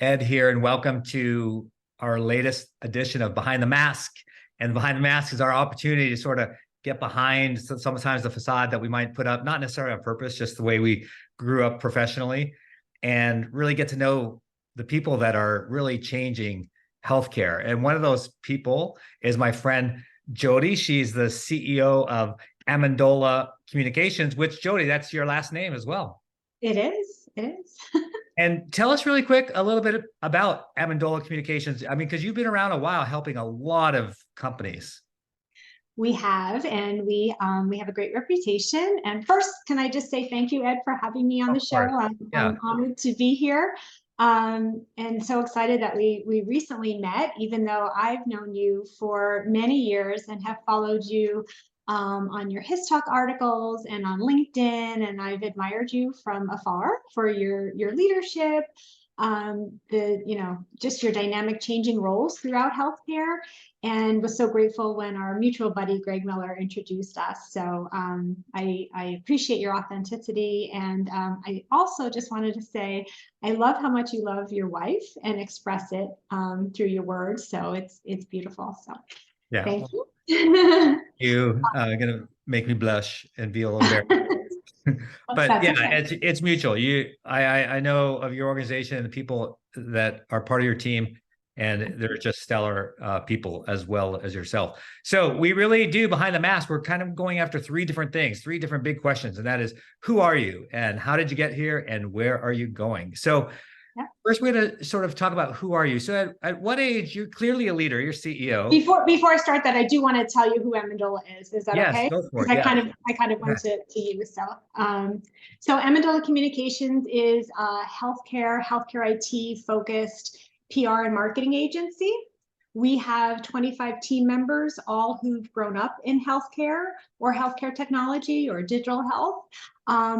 Ed here, and welcome to our latest edition of Behind the Mask. And Behind the Mask is our opportunity to sort of get behind sometimes the facade that we might put up, not necessarily on purpose, just the way we grew up professionally, and really get to know the people that are really changing healthcare. And one of those people is my friend Jodi. She's the CEO of Amendola Communications, which, Jodi, that's your last name as well. It is. It is. And tell us really quick a little bit about Amendola Communications. I mean, because you've been around a while helping a lot of companies. We have, and we have a great reputation. And first, can I just say thank you, Ed, for having me on Of the show? course. Yeah. I'm honored to be here, and so excited that we recently met. Even though I've known you for many years and have followed you on your His Talk articles and on LinkedIn, and I've admired you from afar for your leadership, just your dynamic changing roles throughout healthcare, and was so grateful when our mutual buddy Greg Miller introduced us. So I appreciate your authenticity, and I also just wanted to say I love how much you love your wife and express it through your words. So it's beautiful. So Yeah. thank you. You gonna make me blush and be a little embarrassed. But That's yeah, okay. it's mutual. I know of your organization and the people that are part of your team, and they're just stellar people as well as yourself. So we really do Behind the Mask. We're kind of going after three different things, three different big questions, and that is, who are you, and how did you get here, and where are you going? So first, we're going to sort of talk about who are you. So at what age? You're clearly a leader. You're CEO. Before I start that, I do want to tell you who Amendola is. Is that Yes, okay? go for Because it. Yeah. I kind of went to you. So Amendola Communications is a healthcare IT focused PR and marketing agency. We have 25 team members, all who've grown up in healthcare or healthcare technology or digital health.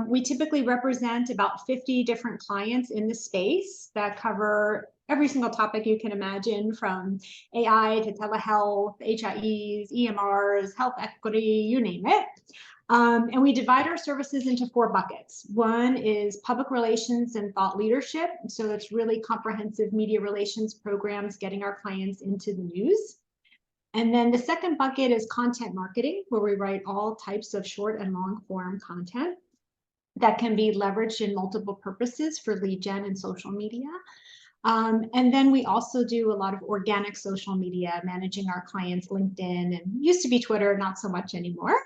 We typically represent about 50 different clients in the space that cover every single topic you can imagine, from AI to telehealth, HIEs, EMRs, health equity, you name it. And we divide our services into 4 buckets. One is public relations and thought leadership. So it's really comprehensive media relations programs, getting our clients into the news. And then the second bucket is content marketing, where we write all types of short and long form content that can be leveraged in multiple purposes for lead gen and social media. And then we also do a lot of organic social media, managing our clients' LinkedIn, and used to be Twitter, not so much anymore.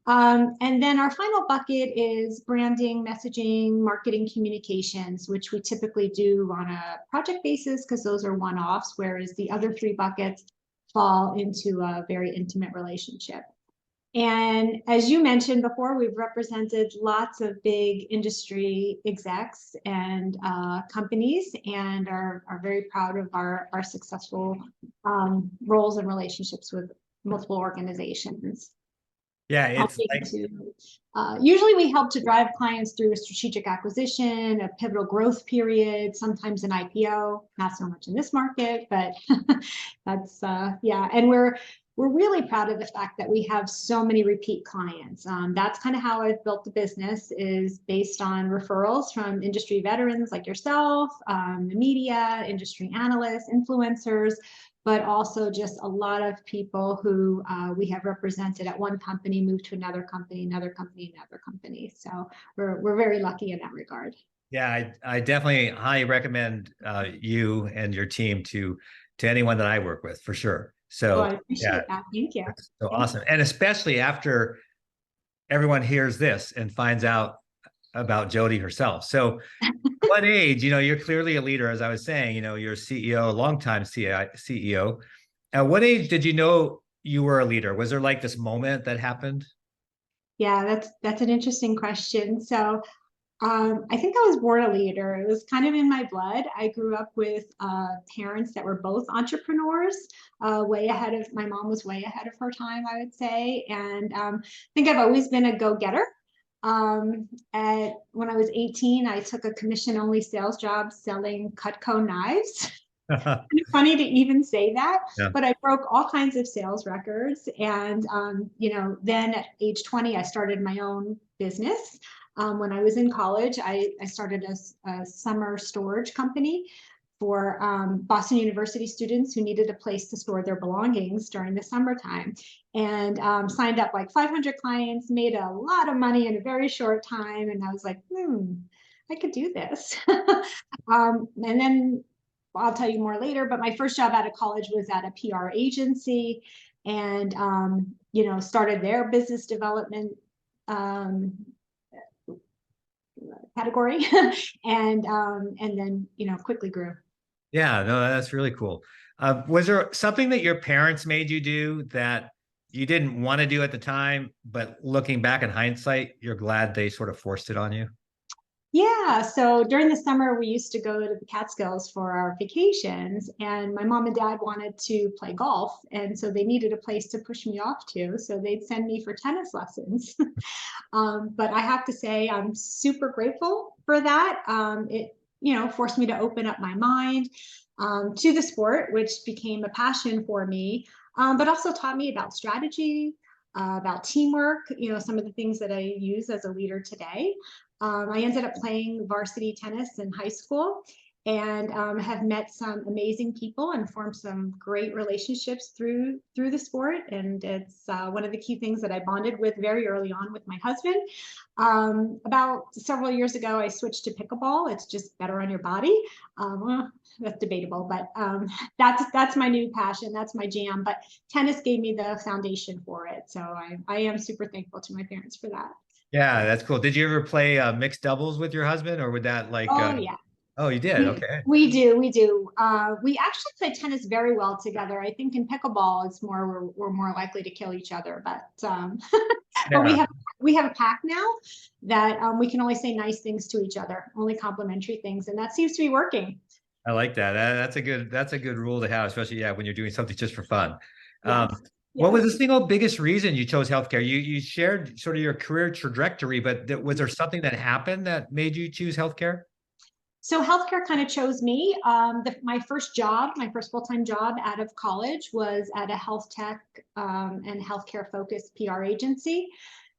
And then our final bucket is branding, messaging, marketing communications, which we typically do on a project basis because those are one-offs, whereas the other 3 buckets fall into a very intimate relationship. And as you mentioned before, we've represented lots of big industry execs and companies, and are very proud of our successful roles and relationships with multiple organizations. Yeah, it's like Usually we help to drive clients through a strategic acquisition, a pivotal growth period, sometimes an IPO, not so much in this market, but that's, yeah. And we're really proud of the fact that we have so many repeat clients. That's kind of how I've built the business, is based on referrals from industry veterans like yourself, the media, industry analysts, influencers, but also just a lot of people who we have represented at one company, moved to another company, another company, another company. So we're very lucky in that regard. Yeah, I definitely highly recommend you and your team to anyone that I work with, for sure. Well, So I appreciate yeah, that. Thank you. that's so Thank awesome. And especially after everyone hears this and finds out about Jodi herself. So what age, you're clearly a leader, as I was saying, you're a CEO, a longtime CEO. At what age did you know you were a leader? Was there like this moment that happened? Yeah, that's an interesting question. So I think I was born a leader. It was kind of in my blood. I grew up with parents that were both entrepreneurs, way ahead of, my mom was way ahead of her time, I would say. And I think I've always been a go-getter. When I was 18, I took a commission-only sales job selling Cutco knives. Funny to even say that, Yeah. but I broke all kinds of sales records. And, then at age 20, I started my own business. When I was in college, I started a summer storage company for Boston University students who needed a place to store their belongings during the summertime, and signed up like 500 clients, made a lot of money in a very short time. And I was like, I could do this. And then I'll tell you more later, but my first job out of college was at a PR agency, and started their business development category, and then quickly grew. Yeah, no, that's really cool. Was there something that your parents made you do that you didn't want to do at the time, but looking back in hindsight, you're glad they sort of forced it on you? Yeah, so during the summer, we used to go to the Catskills for our vacations, and my mom and dad wanted to play golf, and so they needed a place to push me off to, so they'd send me for tennis lessons. But I have to say, I'm super grateful for that. It, forced me to open up my mind to the sport, which became a passion for me, but also taught me about strategy, about teamwork, some of the things that I use as a leader today. I ended up playing varsity tennis in high school, and have met some amazing people and formed some great relationships through the sport. And it's one of the key things that I bonded with very early on with my husband. About several years ago, I switched to pickleball. It's just better on your body. Well, that's debatable, but that's my new passion. That's my jam. But tennis gave me the foundation for it. So I am super thankful to my parents for that. Yeah, that's cool. Did you ever play mixed doubles with your husband, or would that like? Oh, yeah. Oh, you did. Okay. We do. We actually play tennis very well together. I think in pickleball, it's more we're more likely to kill each other. But but Yeah, we have a pact now that we can only say nice things to each other, only complimentary things, and that seems to be working. I like that. That's a good rule to have, especially when you're doing something just for fun. Yes. What was Yes. the single biggest reason you chose healthcare? You shared sort of your career trajectory, but was there something that happened that made you choose healthcare? So healthcare kind of chose me. My first job, my first full-time job out of college was at a health tech and healthcare focused PR agency.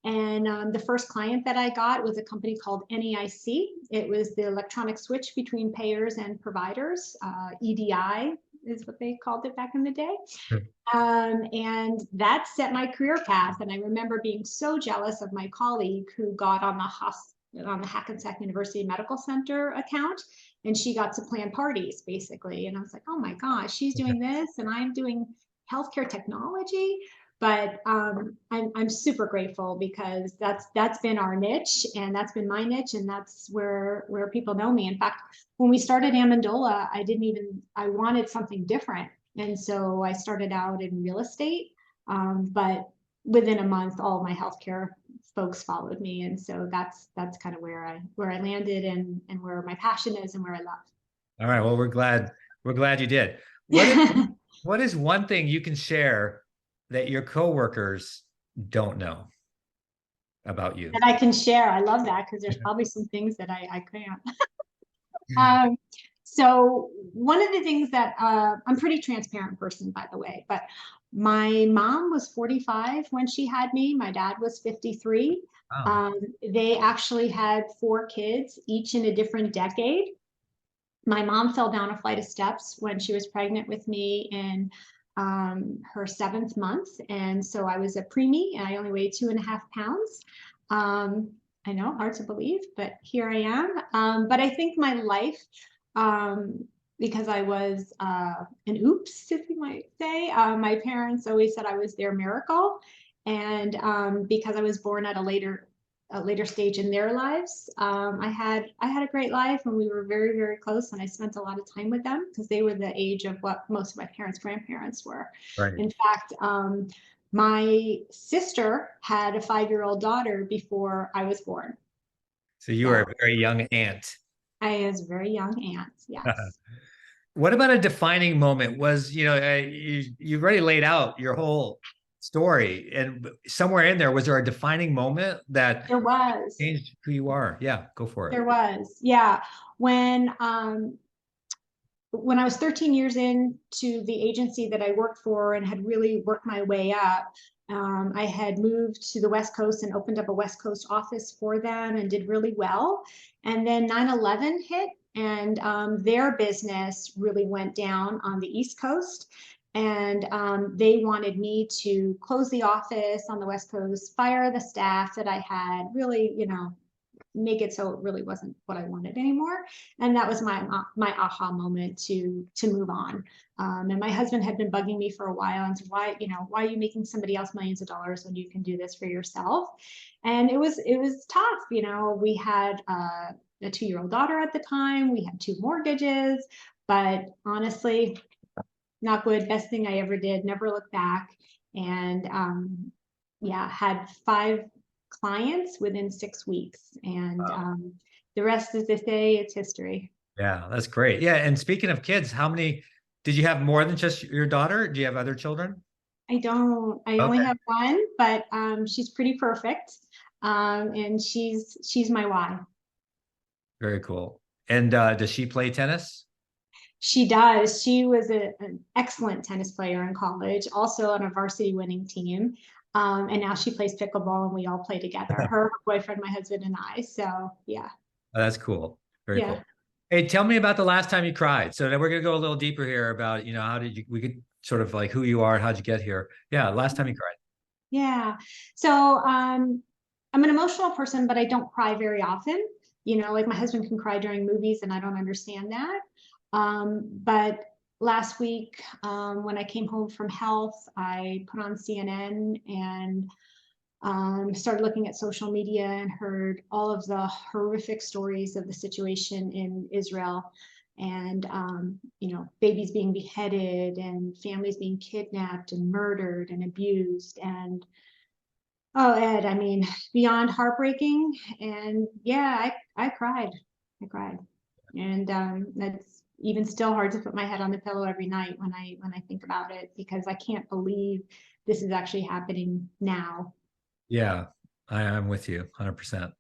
And the first client that I got was a company called NEIC. It was the electronic switch between payers and providers. EDI is what they called it back in the day. And that set my career path. And I remember being so jealous of my colleague who got on the Hackensack University Medical Center account, and she got to plan parties basically. And I was like, oh my gosh, she's doing this and I'm doing healthcare technology. But I'm super grateful because that's been our niche, and that's been my niche, and that's where people know me. In fact, when we started Amendola, I wanted something different, and so I started out in real estate. But within a month, all of my healthcare folks followed me, and so that's kind of where I landed, and where my passion is and where I love. All right. Well, we're glad you did. What is one thing you can share that your coworkers don't know about you? That I can share. I love that because there's probably some things that I can't. Um, so one of the things that I'm a pretty transparent person, by the way, but my mom was 45 when she had me. My dad was 53. Oh, They actually had 4 kids, each in a different decade. My mom fell down a flight of steps when she was pregnant with me in her 7th month. And so I was a preemie and I only weighed 2.5 pounds. I know, hard to believe, but here I am. But I think my life, because I was an oops, if you might say, my parents always said I was their miracle. And because I was born at a later stage in their lives, I had a great life, and we were very, very close, and I spent a lot of time with them because they were the age of what most of my parents' grandparents were. right. In fact, my sister had a 5-year-old daughter before I was born. So you were So a very young aunt. I was a very young aunt. Yes. What about a defining moment? You've already laid out your whole story, and somewhere in there, was there a defining moment that There was. changed who you are? Yeah, go for it. There was. Yeah. When I was 13 years into the agency that I worked for and had really worked my way up, I had moved to the West Coast and opened up a West Coast office for them and did really well. And then 9/11 hit, and their business really went down on the East Coast. And they wanted me to close the office on the West Coast, fire the staff that I had, really, make it so it really wasn't what I wanted anymore. And that was my aha moment to move on. And my husband had been bugging me for a while and said, why are you making somebody else millions of dollars when you can do this for yourself? And it was tough. We had a 2-year-old daughter at the time. We had 2 mortgages, but honestly, not good. Best thing I ever did. Never looked back. And yeah, had 5 clients within 6 weeks. And the rest, as they say, it's history. Yeah, that's great. Yeah. And speaking of kids, how many did you have more than just your daughter? Do you have other children? I don't. I only Okay. have 1, but she's pretty perfect. And she's my why. Very cool. And does she play tennis? She does. She was an excellent tennis player in college, also on a varsity winning team. And now she plays pickleball and we all play together. Her boyfriend, my husband, and I. So yeah. Oh, that's cool. Very Yeah. cool. Hey, tell me about the last time you cried. So then we're gonna go a little deeper here about, how did you, we could sort of like who you are and how'd you get here? Yeah, last time you cried. Yeah. So I'm an emotional person, but I don't cry very often. Like my husband can cry during movies and I don't understand that. But last week, when I came home from health, I put on CNN and started looking at social media and heard all of the horrific stories of the situation in Israel, and babies being beheaded and families being kidnapped and murdered and abused. And oh, Ed, I mean, beyond heartbreaking. And yeah, I cried. I cried. And that's even still hard to put my head on the pillow every night when I think about it, because I can't believe this is actually happening now. Yeah, I'm with you 100%.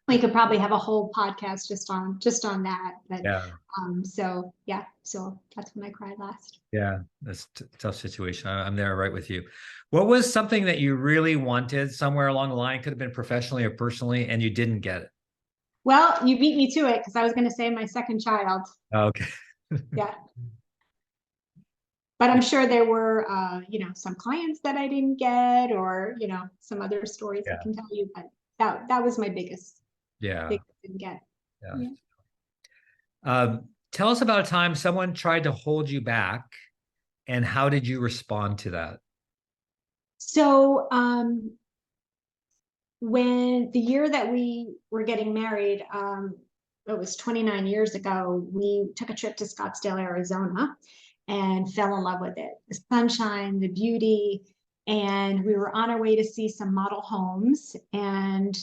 We could probably have a whole podcast just on that. But Yeah. so yeah, so that's when I cried last. Yeah, that's a tough situation. I'm there right with you. What was something that you really wanted somewhere along the line, could have been professionally or personally, and you didn't get it? Well, you beat me to it because I was going to say my second child. Okay. Yeah. But I'm sure there were, some clients that I didn't get, or some other stories I Yeah. can tell you. But that was my biggest Yeah. didn't get. Yeah. Yeah. Tell us about a time someone tried to hold you back, and how did you respond to that? So when the year that we were getting married, it was 29 years ago, we took a trip to Scottsdale, Arizona, and fell in love with it. The sunshine, the beauty. And we were on our way to see some model homes, and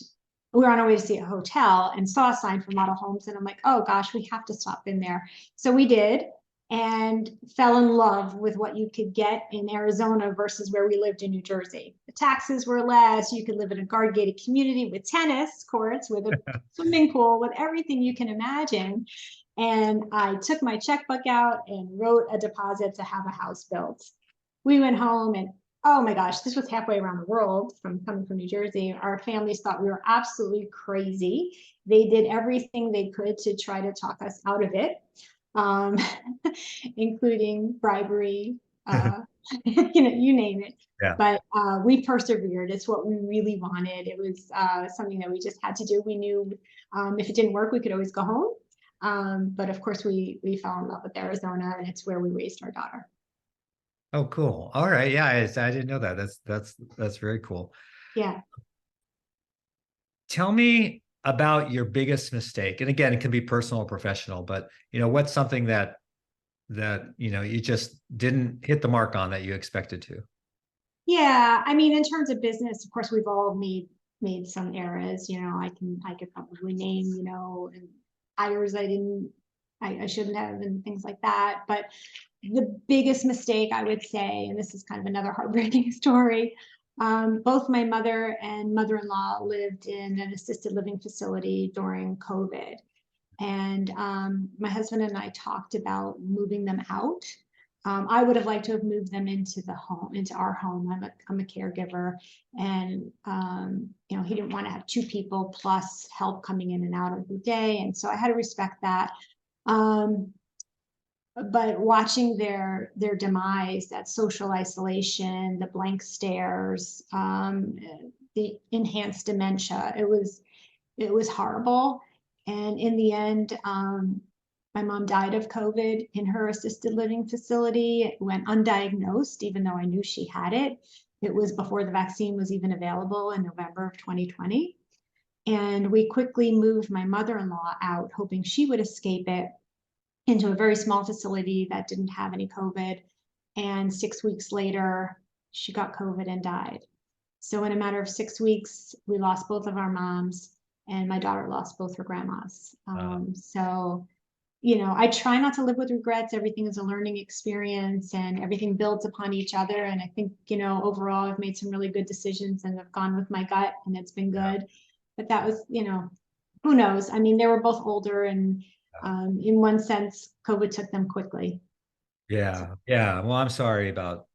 we were on our way to see a hotel and saw a sign for model homes. And I'm like, oh gosh, we have to stop in there. So we did, and fell in love with what you could get in Arizona versus where we lived in New Jersey. The taxes were less. You could live in a guard gated community with tennis courts, with a swimming pool, with everything you can imagine. And I took my checkbook out and wrote a deposit to have a house built. We went home, and oh my gosh, this was halfway around the world from coming from New Jersey. Our families thought we were absolutely crazy. They did everything they could to try to talk us out of it, um, including bribery, you name it. Yeah. But we persevered. It's what we really wanted. It was something that we just had to do. We knew if it didn't work, we could always go home. But of course, we fell in love with Arizona, and it's where we raised our daughter. Oh, cool. All right. Yeah, I didn't know that. That's very cool. Yeah. Tell me about your biggest mistake. And again, it can be personal or professional, but what's something that you just didn't hit the mark on that you expected to? Yeah, I mean, in terms of business, of course, we've all made some errors. I could probably name, and hires I shouldn't have, and things like that. But the biggest mistake I would say, and this is kind of another heartbreaking story, both my mother and mother-in-law lived in an assisted living facility during COVID. And my husband and I talked about moving them out. I would have liked to have moved them into our home. I'm a caregiver, and he didn't want to have 2 people plus help coming in and out of the day, and so I had to respect that. But watching their demise, that social isolation, the blank stares, the enhanced dementia, it was horrible. And in the end, my mom died of COVID in her assisted living facility. It went undiagnosed, even though I knew she had it. It was before the vaccine was even available in November of 2020. And we quickly moved my mother-in-law out, hoping she would escape it, into a very small facility that didn't have any COVID. And 6 weeks later, she got COVID and died. So in a matter of 6 weeks, we lost both of our moms, and my daughter lost both her grandmas. So, you know, I try not to live with regrets. Everything is a learning experience, and everything builds upon each other. And I think, you know, overall, I've made some really good decisions, and I've gone with my gut, and it's been good. But that was, you know, who knows? I mean, they were both older, and in one sense, COVID took them quickly. Yeah. Yeah. Well, I'm sorry about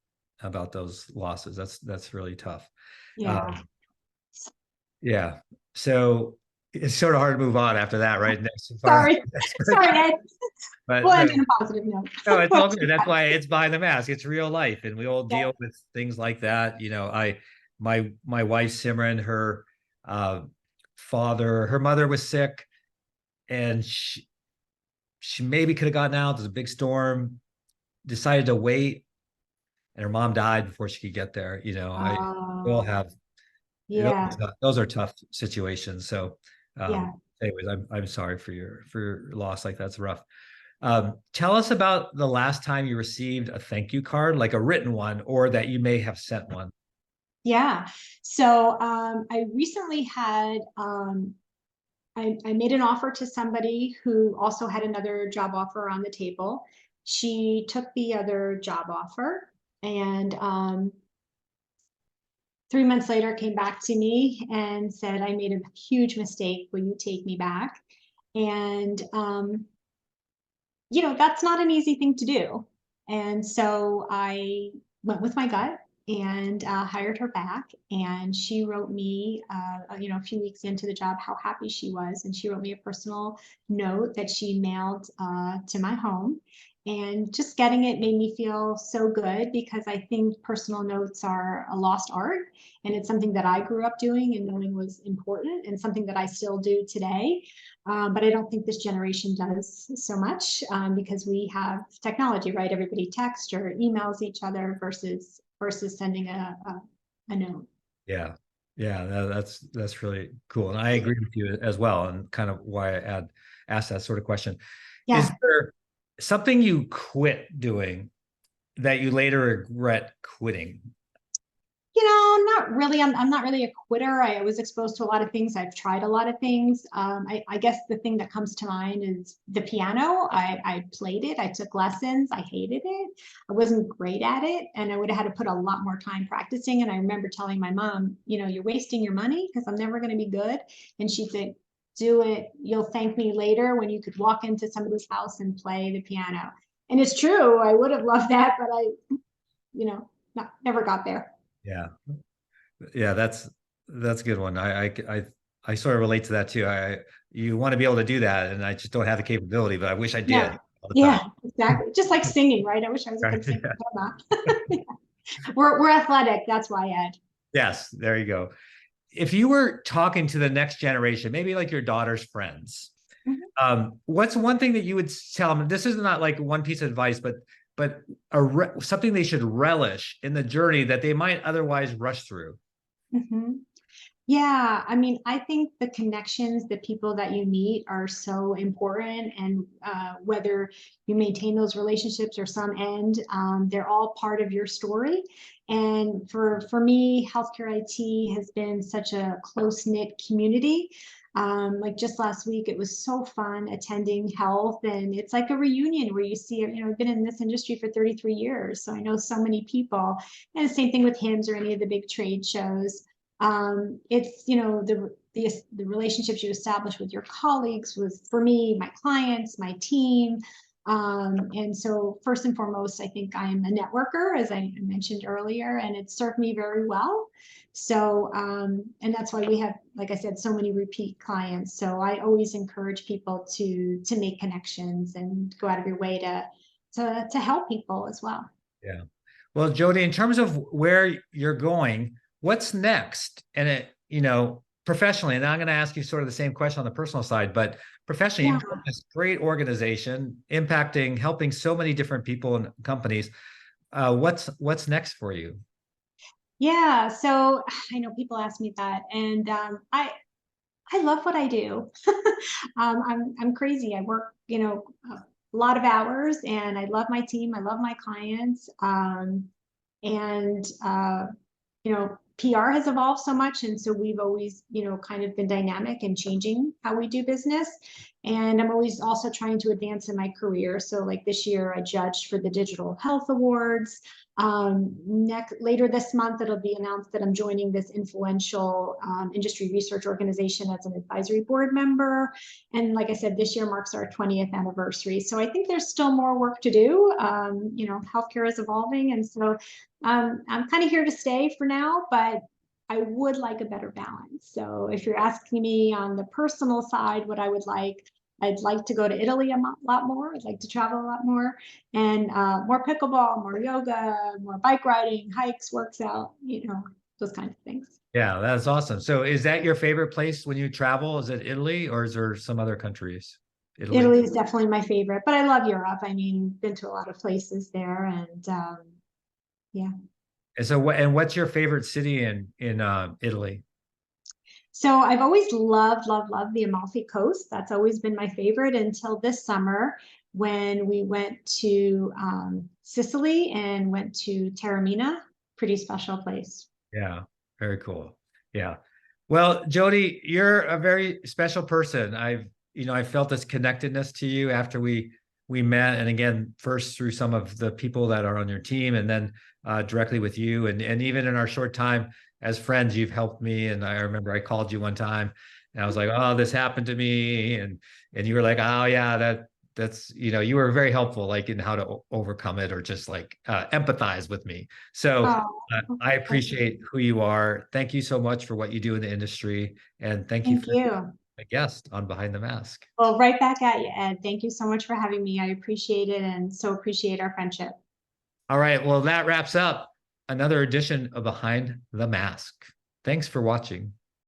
those losses. That's really tough. Yeah. Um, yeah. So it's sort of hard to move on after that, right? Sorry. Sorry, Ed. But We'll no, end on a positive note. no, it's all good. That's why it's behind the mask. It's real life, and we all Yeah. deal with things like that. You know, my wife Simran, her uh, her mother was sick, and she maybe could have gotten out. There's a big storm. Decided to wait, and her mom died before she could get there. You know, we all have Yeah. those are tough situations. So, Yeah. anyways, I'm sorry for your loss. Like that's rough. Tell us about the last time you received a thank you card, like a written one, or that you may have sent one. Yeah. So I recently had I made an offer to somebody who also had another job offer on the table. She took the other job offer, and 3 months later came back to me and said, I made a huge mistake. Will you take me back? And you know, that's not an easy thing to do. And so I went with my gut and hired her back. And she wrote me, you know, a few weeks into the job, how happy she was. And she wrote me a personal note that she mailed to my home. And just getting it made me feel so good, because I think personal notes are a lost art. And it's something that I grew up doing and knowing was important, and something that I still do today. But I don't think this generation does so much, because we have technology, right? Everybody texts or emails each other versus sending a note. Yeah, yeah, that's really cool, and I agree with you as well. And kind of why I asked that sort of question. Is Yeah. there something you quit doing that you later regret quitting? You know, not really. I'm not really a quitter. I was exposed to a lot of things. I've tried a lot of things. I guess the thing that comes to mind is the piano. I played it. I took lessons. I hated it. I wasn't great at it, and I would have had to put a lot more time practicing. And I remember telling my mom, you know, you're wasting your money because I'm never going to be good. And she'd say, do it. You'll thank me later when you could walk into somebody's house and play the piano. And it's true. I would have loved that, but you know, never got there. Yeah, yeah, that's a good one. I sort of relate to that too. You want to be able to do that, and I just don't have the capability, but I wish I did Yeah, all the time. yeah, exactly. Just like singing, right? I wish I was a Right? good singer, Yeah. but I'm not. We're athletic, that's why, Ed. Yes, there you go. If you were talking to the next generation, maybe like your daughter's friends, Mhm, what's one thing that you would tell them? This is not like one piece of advice, but something they should relish in the journey that they might otherwise rush through. mhm. Yeah, I mean, I think the connections, the people that you meet are so important, and whether you maintain those relationships or some end, they're all part of your story. And for me, healthcare IT has been such a close-knit community. Like just last week, it was so fun attending health, and it's like a reunion where you see, you know, I've been in this industry for 33 years, so I know so many people. And the same thing with HIMSS or any of the big trade shows. It's, you know, the relationships you establish with your colleagues, with, for me, my clients, my team, And so first and foremost, I think I'm a networker, as I mentioned earlier, and it served me very well. So, and that's why we have, like I said, so many repeat clients. So I always encourage people to make connections and go out of your way to help people as well. Yeah. Well, Jodi, in terms of where you're going, what's next? And professionally, and I'm going to ask you sort of the same question on the personal side, but professionally, Yeah. you've got this great organization impacting, helping so many different people and companies. What's next for you? Yeah. So I know people ask me that, and I love what I do. I'm crazy. I work, a lot of hours, and I love my team. I love my clients. And PR has evolved so much, and so we've always, kind of been dynamic and changing how we do business. And I'm always also trying to advance in my career. So, like this year, I judged for the Digital Health Awards. Later this month, it'll be announced that I'm joining this influential industry research organization as an advisory board member. And like I said, this year marks our 20th anniversary. So I think there's still more work to do. Healthcare is evolving, and so I'm kind of here to stay for now, but I would like a better balance. So if you're asking me on the personal side, what I would like, I'd like to go to Italy a lot more. I'd like to travel a lot more, and more pickleball, more yoga, more bike riding, hikes, works out, those kinds of things. Yeah, that's awesome. So is that your favorite place when you travel? Is it Italy or is there some other countries? Italy. Italy is definitely my favorite, but I love Europe. I mean, been to a lot of places there, and yeah. And so what's your favorite city in Italy? So I've always loved the Amalfi Coast. That's always been my favorite until this summer when we went to Sicily and went to Taormina. Pretty special place. Yeah, very cool. Yeah. Well, Jodi, you're a very special person. I felt this connectedness to you after we met, and again, first through some of the people that are on your team, and then directly with you, and even in our short time as friends, you've helped me. And I remember I called you one time, and I was like, "Oh, this happened to me," and you were like, "Oh yeah, that's you were very helpful, like in how to overcome it or just like empathize with me." So Oh, I appreciate who you are. Thank you so much for what you do in the industry. And thank you thank for you. a guest on Behind the Mask. Well, right back at you, Ed. Thank you so much for having me. I appreciate it and so appreciate our friendship. All right. Well, that wraps up another edition of Behind the Mask. Thanks for watching.